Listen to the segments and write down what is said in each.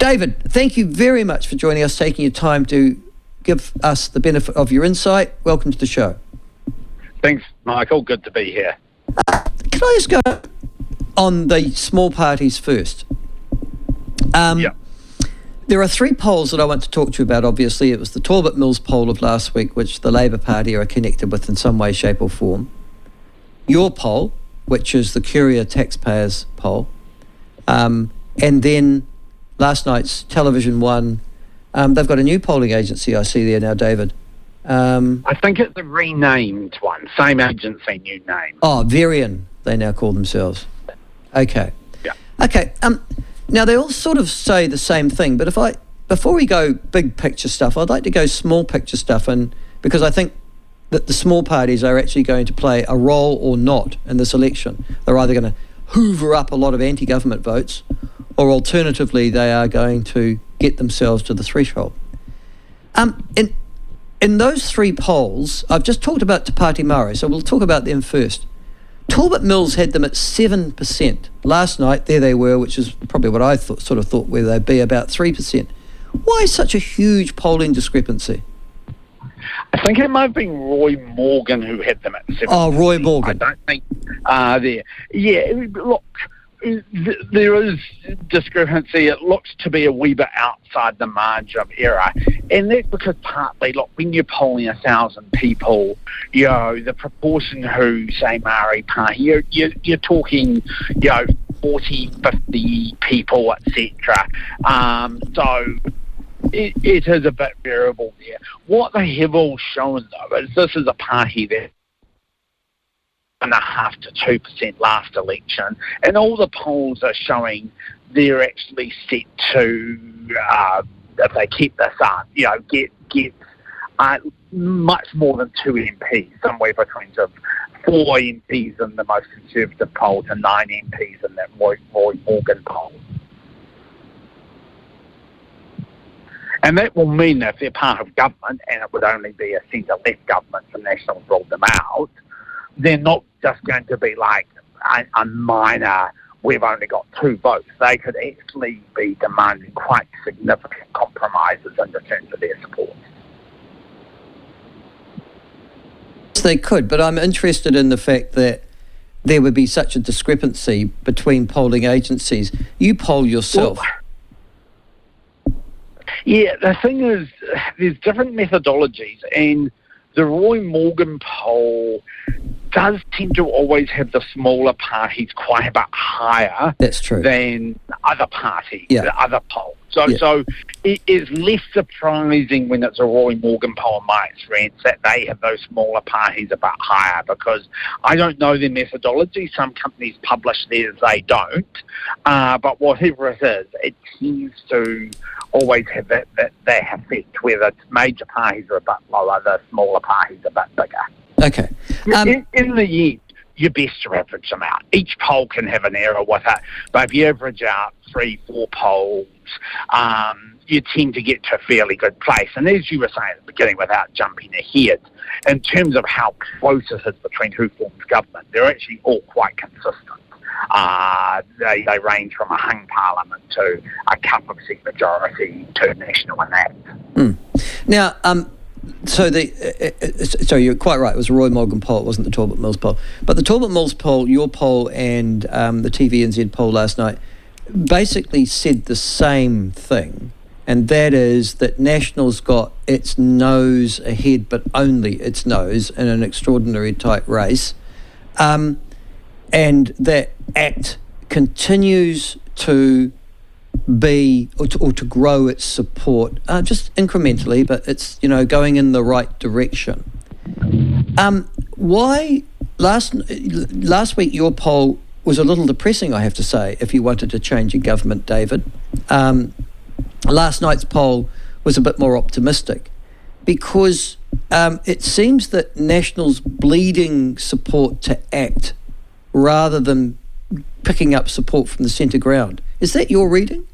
David, thank you very much for joining us, taking your time to give us the benefit of your insight. Welcome to the show. Thanks, Michael. Good to be here. Can I just go on the small parties first? There are 3 polls that I want to talk to you about, obviously. It was the Talbot Mills poll of last week, which the Labour Party are connected with in some way, shape or form. Your poll, which is the Curia taxpayers poll. And then last night's Television One. They've got a new polling agency I see there now, David. I think it's a renamed one. Same agency, new name. Oh, Varian, they now call themselves. Okay. Yeah. Okay. Now, they all sort of say the same thing, but before we go big picture stuff, I'd like to go small picture stuff, and because I think that the small parties are actually going to play a role or not in this election. They're either going to hoover up a lot of anti-government votes, or alternatively, they are going to get themselves to the threshold. In those 3 polls, I've just talked about Te Pāti Maori, so we'll talk about them first. Talbot Mills had them at 7%. Last night, there they were, which is probably what I thought where they'd be, about 3%. Why such a huge polling discrepancy? I think it might have been Roy Morgan who had them at 7%. Oh, Roy Morgan. I don't think there. Yeah, look, there is discrepancy. It looks to be a wee bit outside the margin of error. And that's because partly, look, when you're polling 1,000 people, the proportion who say Maori Pahi, you're talking, 40, 50 people, etc. So it is a bit variable there. What they have all shown, though, is this is a party that 1.5% to 2% last election, and all the polls are showing they're actually set to, if they keep this up, get much more than 2 MPs, somewhere between 4 MPs in the most conservative poll to 9 MPs in that Roy Morgan poll. And that will mean that if they're part of government, and it would only be a centre-left government, the Nationals ruled them out, they're not just going to be like a minor, we've only got 2 votes. They could actually be demanding quite significant compromises in return for their support. They could, but I'm interested in the fact that there would be such a discrepancy between polling agencies. You poll yourself. Yeah, the thing is, there's different methodologies, and the Roy Morgan poll does tend to always have the smaller parties quite a bit higher. That's true. Than other parties, the other polls. So it is less surprising when it's a Roy Morgan poll, in my experience, that they have those smaller parties a bit higher, because I don't know their methodology. Some companies publish theirs, they don't. But whatever it is, it tends to always have that effect where the major parties are a bit lower, the smaller parties are a bit bigger. Okay. In the end, you're best to average them out. Each poll can have an error with it, but if you average out 3-4 polls, you tend to get to a fairly good place. And as you were saying at the beginning, without jumping ahead, in terms of how close it is between who forms government, they're actually all quite consistent. They range from a hung parliament to a cup of seat majority to national enact. Now, so you're quite right. It was a Roy Morgan poll. It wasn't the Talbot Mills poll. But the Talbot Mills poll, your poll, and the TVNZ poll last night basically said the same thing, and that is that National's got its nose ahead, but only its nose, in an extraordinary tight race, and that ACT continues to be or to grow its support just incrementally, but it's going in the right direction. Why last week your poll was a little depressing, I have to say, if you wanted to change your government, David. Last night's poll was a bit more optimistic, because it seems that National's bleeding support to ACT rather than picking up support from the centre ground. Is that your reading?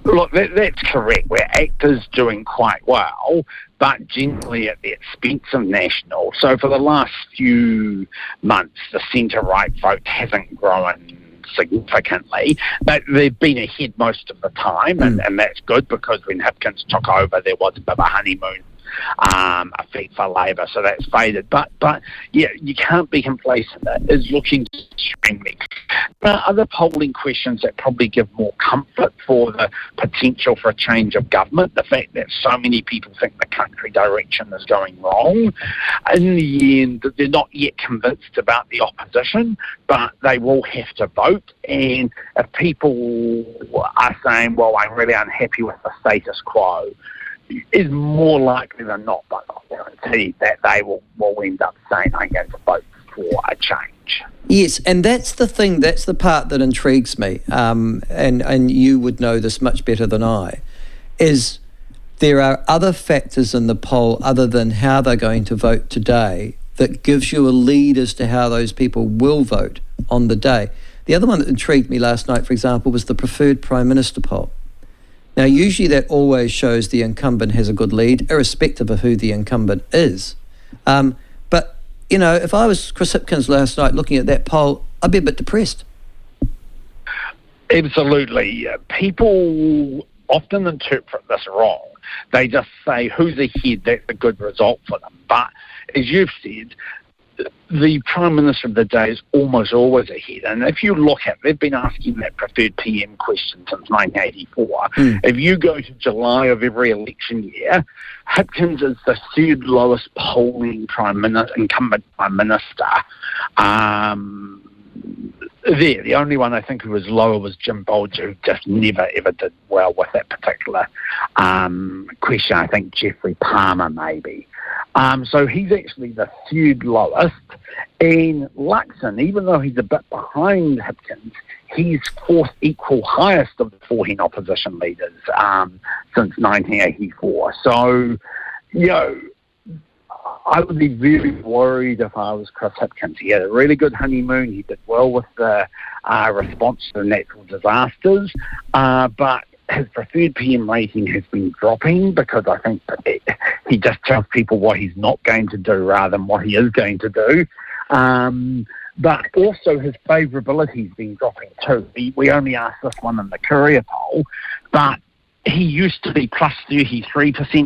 Look, that's correct, where ACT is doing quite well, but generally at the expense of National. So for the last few months, the centre-right vote hasn't grown significantly. But they've been ahead most of the time, and that's good, because when Hipkins took over, there was a bit of a honeymoon effect for Labor, so that's faded. But yeah, you can't be complacent. It is looking extremely. There are other polling questions that probably give more comfort for the potential for a change of government. The fact that so many people think the country direction is going wrong. In the end, they're not yet convinced about the opposition, but they will have to vote. And if people are saying, well, I'm really unhappy with the status quo, is more likely than not, but not guaranteed, that they will end up saying, I'm going to vote for a change. Yes, and that's the thing, that's the part that intrigues me, and you would know this much better than I, is there are other factors in the poll other than how they're going to vote today that gives you a lead as to how those people will vote on the day. The other one that intrigued me last night, for example, was the preferred Prime Minister poll. Now, usually that always shows the incumbent has a good lead, irrespective of who the incumbent is. But, you know, if I was Chris Hipkins last night looking at that poll, I'd be a bit depressed. Absolutely. People often interpret this wrong. They just say, who's ahead, that's a good result for them. But, as you've said, the Prime Minister of the day is almost always ahead. And if you look at, they've been asking that preferred PM question since 1984. If you go to July of every election year, Hipkins is the third lowest polling incumbent Prime Minister. The only one I think who was lower was Jim Bolger, who just never ever did well with that particular question. I think Geoffrey Palmer maybe. So he's actually the third lowest. And Luxon, even though he's a bit behind Hipkins, he's fourth equal highest of the 14 opposition leaders since 1984. So, you know, I would be very worried if I was Chris Hipkins. He had a really good honeymoon. He did well with the response to the natural disasters, but his preferred PM rating has been dropping because I think he just tells people what he's not going to do rather than what he is going to do. But also his favourability has been dropping too. We only asked this one in the Curia poll, but he used to be plus 33%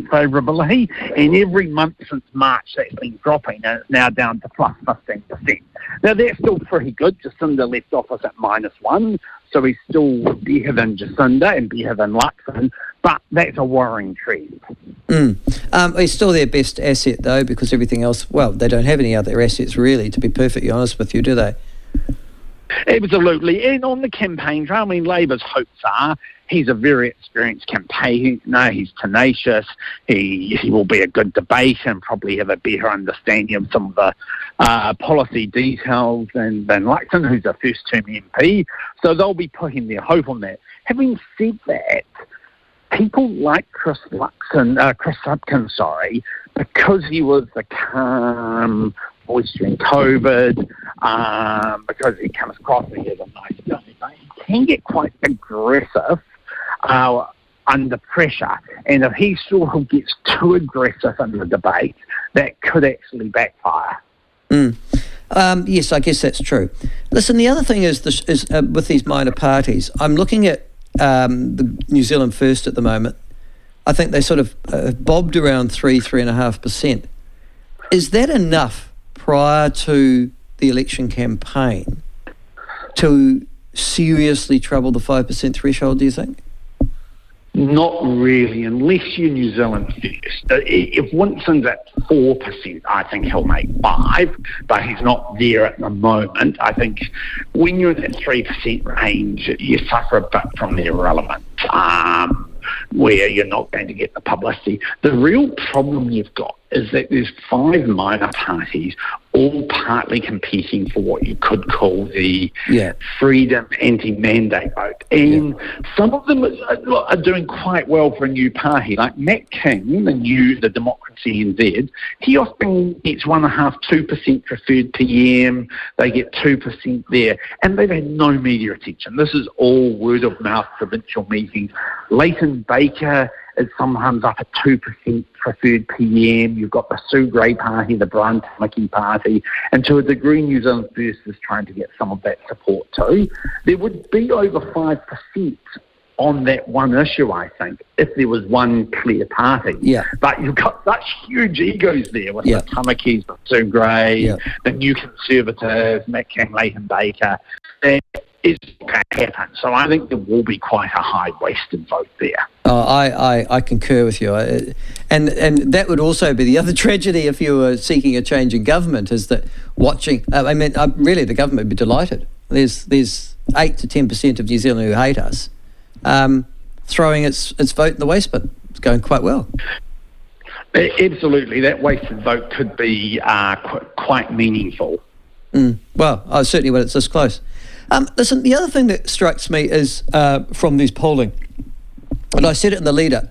favourability, and every month since March that's been dropping, and it's now down to plus 15%. Now that's still pretty good. Jacinda left office at -1, so he's still better than Jacinda and better than Luxon, but that's a worrying trend. He's still their best asset though, because everything else, well, they don't have any other assets really, to be perfectly honest with you, do they? Absolutely. And on the campaign trail, I mean, Labor's hopes are he's a very experienced campaigner. He's tenacious. He will be a good debater and probably have a better understanding of some of the policy details than Luxon, who's a first-term MP. So they'll be putting their hope on that. Having said that, people like Chris Hipkins, because he was the calm voice during COVID, because he comes across as he has a nice belly, but he can get quite aggressive under pressure. And if he sort of gets too aggressive in the debate, that could actually backfire. Yes, I guess that's true. Listen, the other thing is with these minor parties, I'm looking at the New Zealand First at the moment. I think they sort of bobbed around 3.5%. Is that enough prior to the election campaign to seriously trouble the 5% threshold, do you think? Not really, unless you're New Zealand First. If Winston's at 4%, I think he'll make 5%, but he's not there at the moment. I think when you're in that 3% range, you suffer a bit from the irrelevant, where you're not going to get the publicity. The real problem you've got is that there's 5 minor parties all partly competing for what you could call the freedom anti-mandate vote. And some of them are doing quite well for a new party. Like Matt King, the Democracy NZ, he often gets 1.5%, 2% preferred PM. They get 2% there. And they've had no media attention. This is all word of mouth provincial meetings. Leighton Baker is sometimes up at 2% preferred PM. You've got the Sue Gray Party, the Brian Tamaki Party, and to a degree New Zealand First is trying to get some of that support too. There would be over 5% on that one issue, I think, if there was one clear party. Yeah. But you've got such huge egos there with Yeah. the Tamakis, with Sue Gray, Yeah. the New Conservatives, Matt Layton Baker. That is going to happen. So I think there will be quite a high wasted vote there. Oh, I concur with you. And that would also be the other tragedy if you were seeking a change in government, is that really the government would be delighted. There's 8 to 10% of New Zealand who hate us. Throwing its vote in the waste bin. It's going quite well. Absolutely, that wasted vote could be quite meaningful. Well, certainly when it's this close. Listen, the other thing that strikes me is from this polling, and I said it in the leader,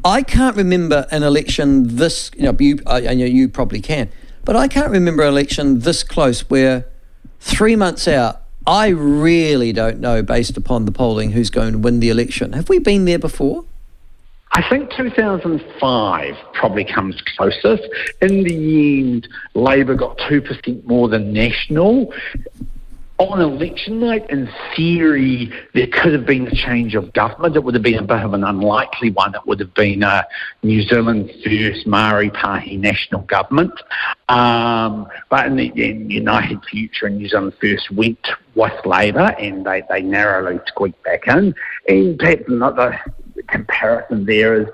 I can't remember an election this, you probably can, but I can't remember an election this close where 3 months out, I really don't know, based upon the polling, who's going to win the election. Have we been there before? I think 2005 probably comes closest. In the end, Labour got 2% more than National. On election night, in theory, there could have been a change of government. It would have been a bit of an unlikely one. It would have been a New Zealand First Maori Party national government. But in the end, United Future and New Zealand First went with Labour, and they narrowly squeaked back in. And perhaps another comparison there is,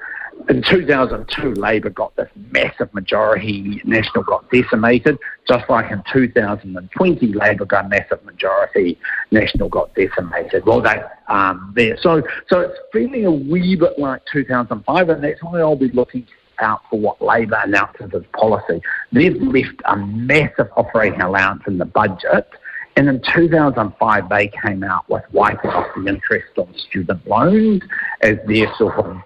in 2002, Labour got this massive majority, National got decimated. Just like in 2020, Labour got a massive majority, National got decimated. Well, there. So it's feeling a wee bit like 2005, and that's why I'll be looking out for what Labour announces as policy. They've left a massive operating allowance in the budget, and in 2005, they came out with wiping off the interest on student loans as their sort of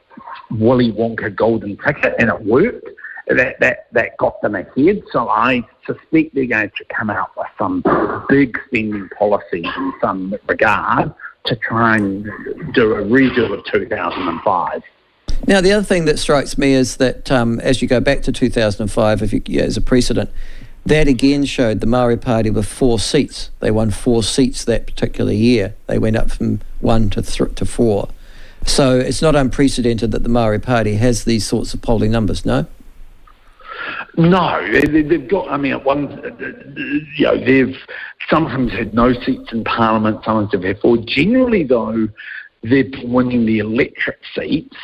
Willy Wonka golden ticket, and it worked. That got them ahead. So I suspect they're going to come out with some big spending policy in some regard to try and do a redo of 2005. Now, the other thing that strikes me is that as you go back to 2005, as a precedent, that again showed the Maori Party with 4 seats. They won 4 seats that particular year. They went up from 1 to 4. So it's not unprecedented that the Maori Party has these sorts of polling numbers, no? No, they've got. They've sometimes had no seats in Parliament, sometimes they've had 4. Generally, though, they've been winning the electorate seats.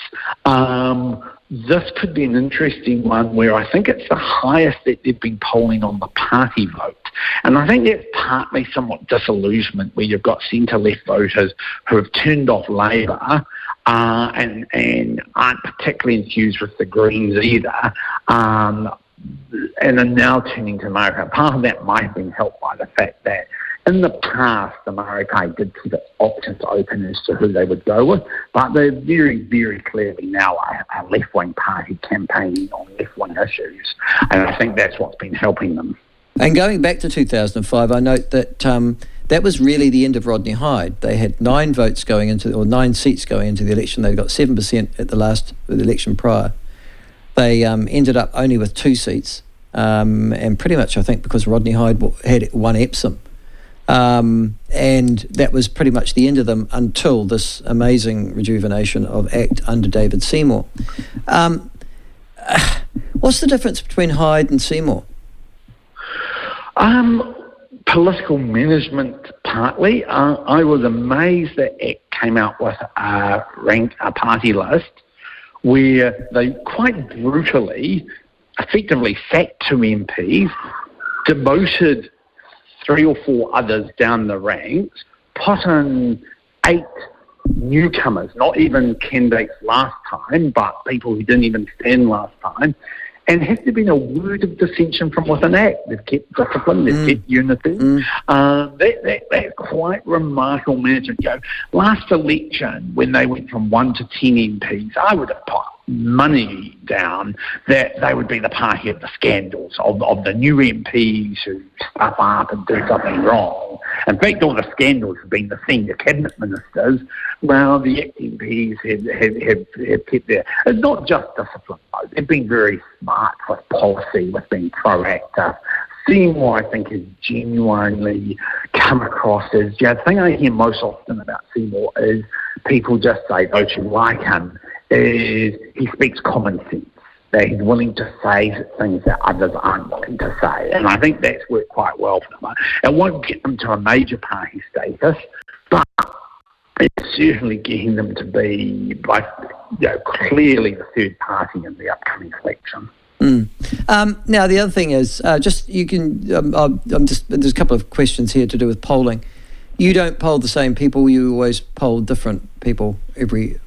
This could be an interesting one where I think it's the highest that they've been polling on the party vote. And I think that's partly somewhat disillusionment, where you've got centre-left voters who have turned off Labour and aren't particularly enthused with the Greens either, and are now turning to Maori. Part of that might have been helped by the fact that in the past, the Maori Party did keep its options open as to who they would go with, but they're very, very clearly now a left-wing party campaigning on left-wing issues, and I think that's what's been helping them. And going back to 2005, I note that that was really the end of Rodney Hyde. They had 9 seats going into the election. They got 7% at the election prior. They ended up only with 2 seats, and pretty much, I think, because Rodney Hyde had won Epsom. And that was pretty much the end of them until this amazing rejuvenation of ACT under David Seymour. What's the difference between Hyde and Seymour? Political management, partly. I was amazed that ACT came out with a party list where they quite brutally, effectively sacked 2 MPs, demoted 3 or 4 others down the ranks, put in 8 newcomers, not even candidates last time, but people who didn't even stand last time. And has there been a word of dissension from within ACT? They've kept discipline, they've kept unity. That's quite remarkable management. Last election, when they went from 1 to 10 MPs, I would have put money down that they would be the party of the scandals, of the new MPs who stuff up and do something wrong. In fact, all the scandals have been the senior cabinet ministers, while the acting MPs have kept there. It's not just discipline, though. They've been very smart with policy, with being proactive. Seymour, I think, has genuinely come across as, the thing I hear most often about Seymour is people just say, those who like him, is he speaks common sense, that he's willing to say things that others aren't willing to say. And I think that's worked quite well for him. It won't get them to a major party status, but it's certainly getting them to be, clearly the third party in the upcoming election. Now, the other thing is, there's a couple of questions here to do with polling. You don't poll the same people, you always poll different people every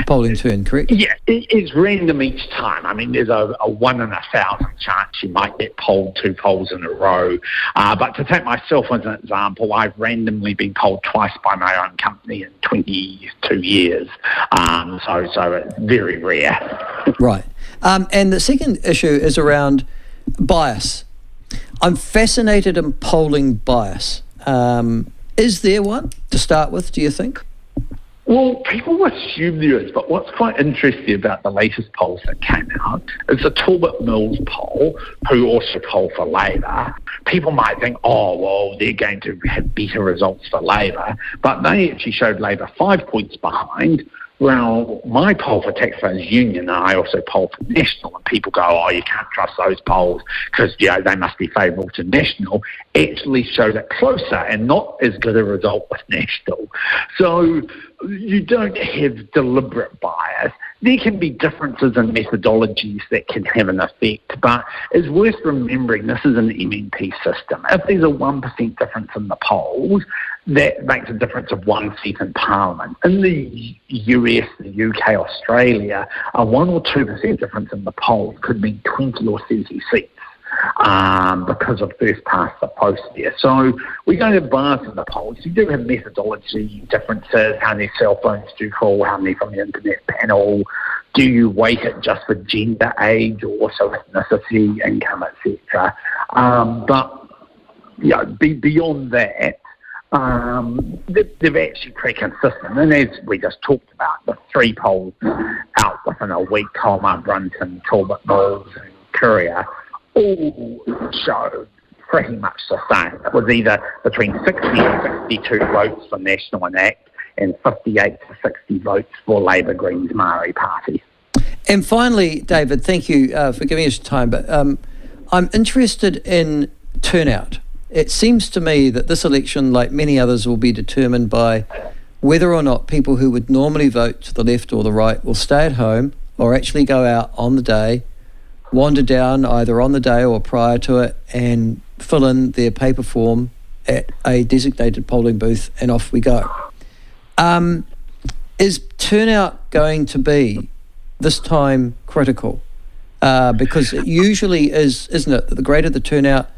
polling turn, correct? Yeah, it's random each time. I mean, there's a 1 in 1,000 chance you might get polled 2 polls in a row. But to take myself as an example, I've randomly been polled twice by my own company in 22 years. So it's very rare. Right. And the second issue is around bias. I'm fascinated in polling bias. Is there one to start with, do you think? Well, people assume there is, but what's quite interesting about the latest polls that came out is the Talbot Mills poll, who also poll for Labour. People might think, they're going to have better results for Labour, but they actually showed Labour 5 points behind. Well, my poll for Taxpayers Union, and I also poll for National, and people go, you can't trust those polls because, they must be favourable to National, actually showed it closer and not as good a result with National. So you don't have deliberate bias. There can be differences in methodologies that can have an effect, but it's worth remembering this is an MMP system. If there's a 1% difference in the polls, that makes a difference of 1 seat in Parliament. In the US, the UK, Australia, a 1 or 2% difference in the polls could mean 20 or 30 seats. Because of first past the post there. So we don't have bias in the polls. You do have methodology differences, how many cell phones do you call, how many from the internet panel, do you weight it just for gender, age, or also ethnicity, income, etc. Beyond that, they're actually pretty consistent. And as we just talked about, the 3 polls out within a week, Colmar, Brunton, Talbot Mills and Curia, all showed pretty much the same. It was either between 60 and 62 votes for National and ACT and 58 to 60 votes for Labour, Greens, Maori Party. And finally, David, thank you for giving us time, but I'm interested in turnout. It seems to me that this election, like many others, will be determined by whether or not people who would normally vote to the left or the right will stay at home or actually go out on the day, wander down either on the day or prior to it and fill in their paper form at a designated polling booth, and off we go. Is turnout going to be this time critical? Because it usually is, isn't it, that the greater the turnout,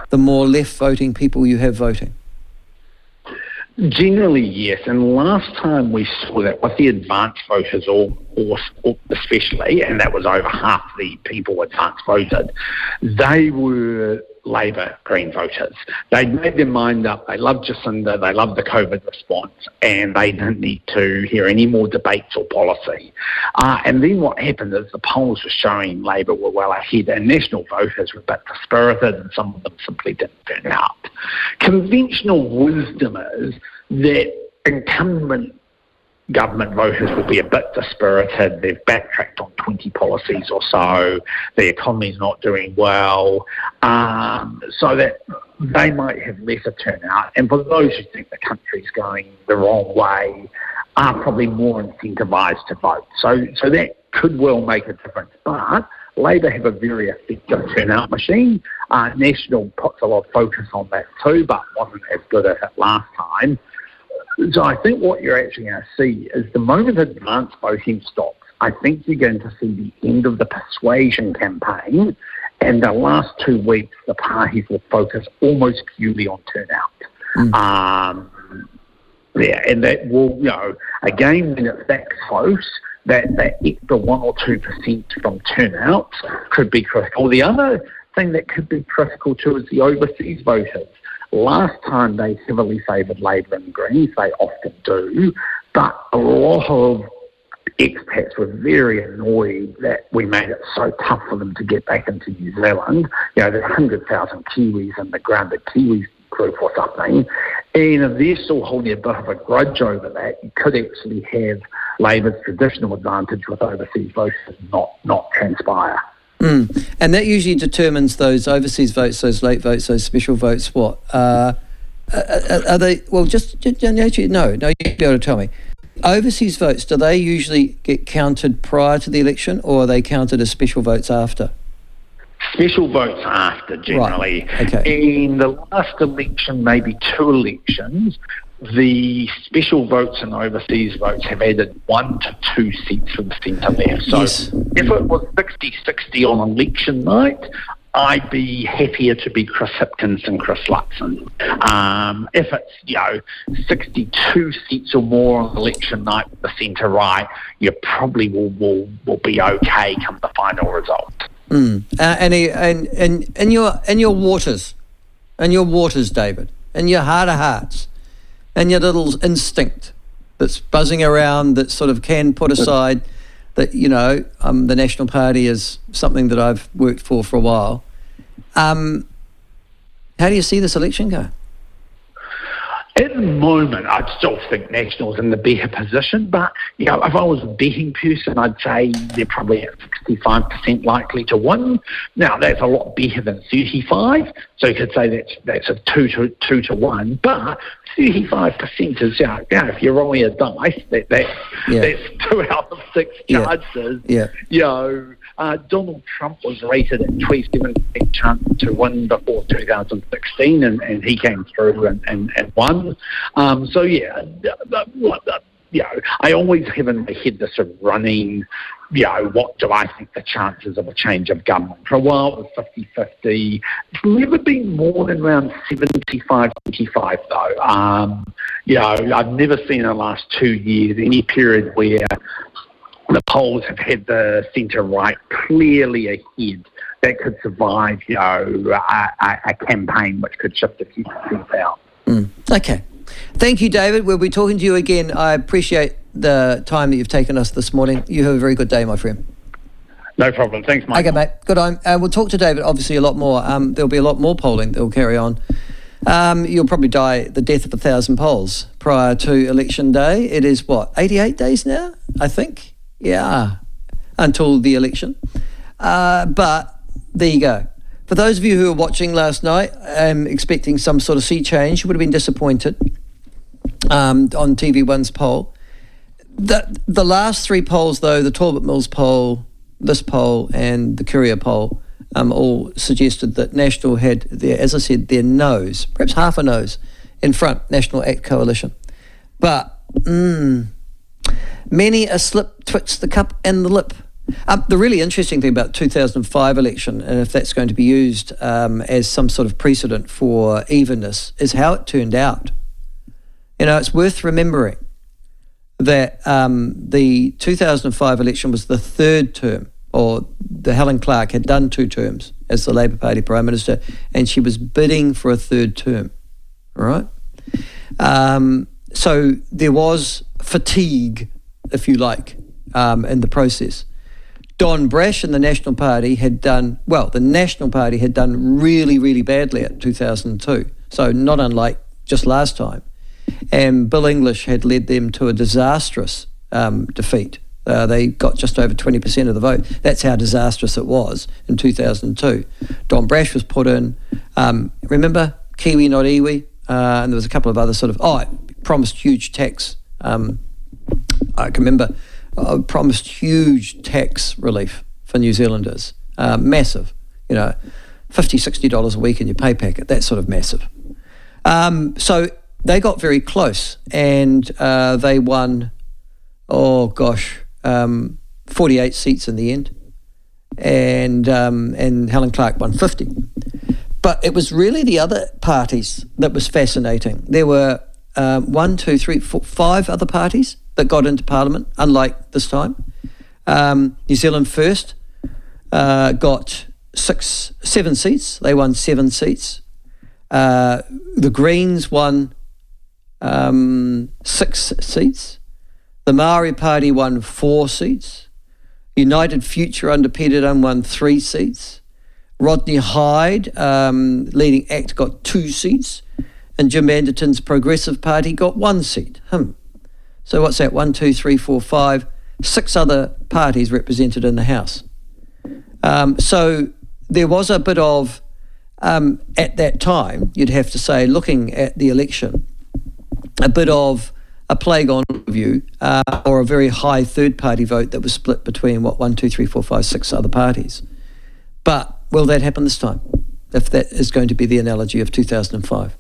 the more left voting people you have voting? Generally, yes. And last time we saw that with the advance voters, or especially, and that was over half the people advance voted, they were Labour Green voters. They'd made their mind up. They loved Jacinda. They loved the COVID response, and they didn't need to hear any more debates or policy. And then what happened is the polls were showing Labour were well ahead, and National voters were a bit dispirited, and some of them simply didn't turn out. Conventional wisdom is that incumbent government voters will be a bit dispirited. They've backtracked on 20 policies or so. The economy's not doing well. So that they might have lesser turnout. And for those who think the country's going the wrong way, are probably more incentivised to vote. So that could well make a difference. But Labour have a very effective turnout machine. National puts a lot of focus on that too, but wasn't as good at it last time. So I think what you're actually going to see is the moment advance voting stops, I think you're going to see the end of the persuasion campaign, and the last 2 weeks the parties will focus almost purely on turnout. And that will, again, when it's that close, that extra 1 or 2% from turnout could be critical. The other thing that could be critical too is the overseas voters. last time they heavily favoured Labour and Greens, they often do, but a lot of expats were very annoyed that we made it so tough for them to get back into New Zealand. You know, there's 100,000 Kiwis in the grounded Kiwis group or something, and if they're still holding a bit of a grudge over that, you could actually have Labour's traditional advantage with overseas voters not transpire. And that usually determines those overseas votes, those late votes, those special votes. What are they? Well, just actually, no, you'd be able to tell me. Overseas votes, do they usually get counted prior to the election, or are they counted as special votes after? Special votes after, generally. Right. Okay. In the last election, maybe 2 elections, the special votes and overseas votes have added 1 to 2 seats from the centre left. So Yes. if it was 60-60 on election night, I'd be happier to be Chris Hipkins than Chris Luxon. If it's 62 seats or more on election night with the centre right, you probably will be okay come the final result. And your waters, David, and your heart of hearts, and your little instinct that's buzzing around that sort of can put aside that, the National Party is something that I've worked for a while. How do you see this election go? At the moment, I'd still think National's in the better position, but, if I was a betting person, I'd say they're probably at 65% likely to win. Now, that's a lot better than 35, so you could say that's a 2 to 1, but 35% is, if you're rolling a dice, that's 2 out of 6 chances. Donald Trump was rated at 27% chance to win before 2016, and he came through and won. I always have in my head this sort of running, what do I think the chances of a change of government? For a while it was 50-50. It's never been more than around 75-25 though. I've never seen in the last 2 years any period where the polls have had the centre-right clearly ahead that could survive, a campaign which could shift a few percent out. Okay. Thank you, David. We'll be talking to you again. I appreciate the time that you've taken us this morning. You have a very good day, my friend. No problem. Thanks, Mike. Okay, mate. Good on. We'll talk to David, obviously, a lot more. There'll be a lot more polling that will carry on. You'll probably die the death of 1,000 polls prior to election day. It is, 88 days now, I think? Yeah, until the election. But there you go. For those of you who were watching last night, expecting some sort of sea change, you would have been disappointed on TV1's poll. The last 3 polls, though, the Talbot Mills poll, this poll, and the Curia poll, all suggested that National had, as I said, their nose, perhaps half a nose, in front, National Act Coalition. But many a slip twixt the cup and the lip. The really interesting thing about the 2005 election, and if that's going to be used as some sort of precedent for evenness, is how it turned out. It's worth remembering that the 2005 election was the 3rd term, or the Helen Clark had done 2 terms as the Labour Party Prime Minister, and she was bidding for a 3rd term, all right? So there was fatigue, if you like, in the process. Don Brash and the National Party had done, the National Party had done really, really badly at 2002, so not unlike just last time. And Bill English had led them to a disastrous defeat. They got just over 20% of the vote. That's how disastrous it was in 2002. Don Brash was put in. Remember, Kiwi, not Iwi? And there was a couple of other promised huge tax. I can remember, promised huge tax relief for New Zealanders. Massive, $50, $60 a week in your pay packet, that's sort of massive. So they got very close, and they won, 48 seats in the end, and Helen Clark won 50. But it was really the other parties that was fascinating. There were 5 other parties that got into Parliament, unlike this time. New Zealand First got 7 seats. They won 7 seats. The Greens won 6 seats. The Maori Party won 4 seats. United Future under Peter Dunn won 3 seats. Rodney Hyde, leading ACT, got 2 seats. And Jim Anderton's Progressive Party got 1 seat. So what's that? 1, 2, 3, 4, 5, 6 other parties represented in the House. So there was a bit of, at that time, you'd have to say, looking at the election, a bit of a plague on view, or a very high third-party vote that was split between, 1, 2, 3, 4, 5, 6 other parties. But will that happen this time, if that is going to be the analogy of 2005?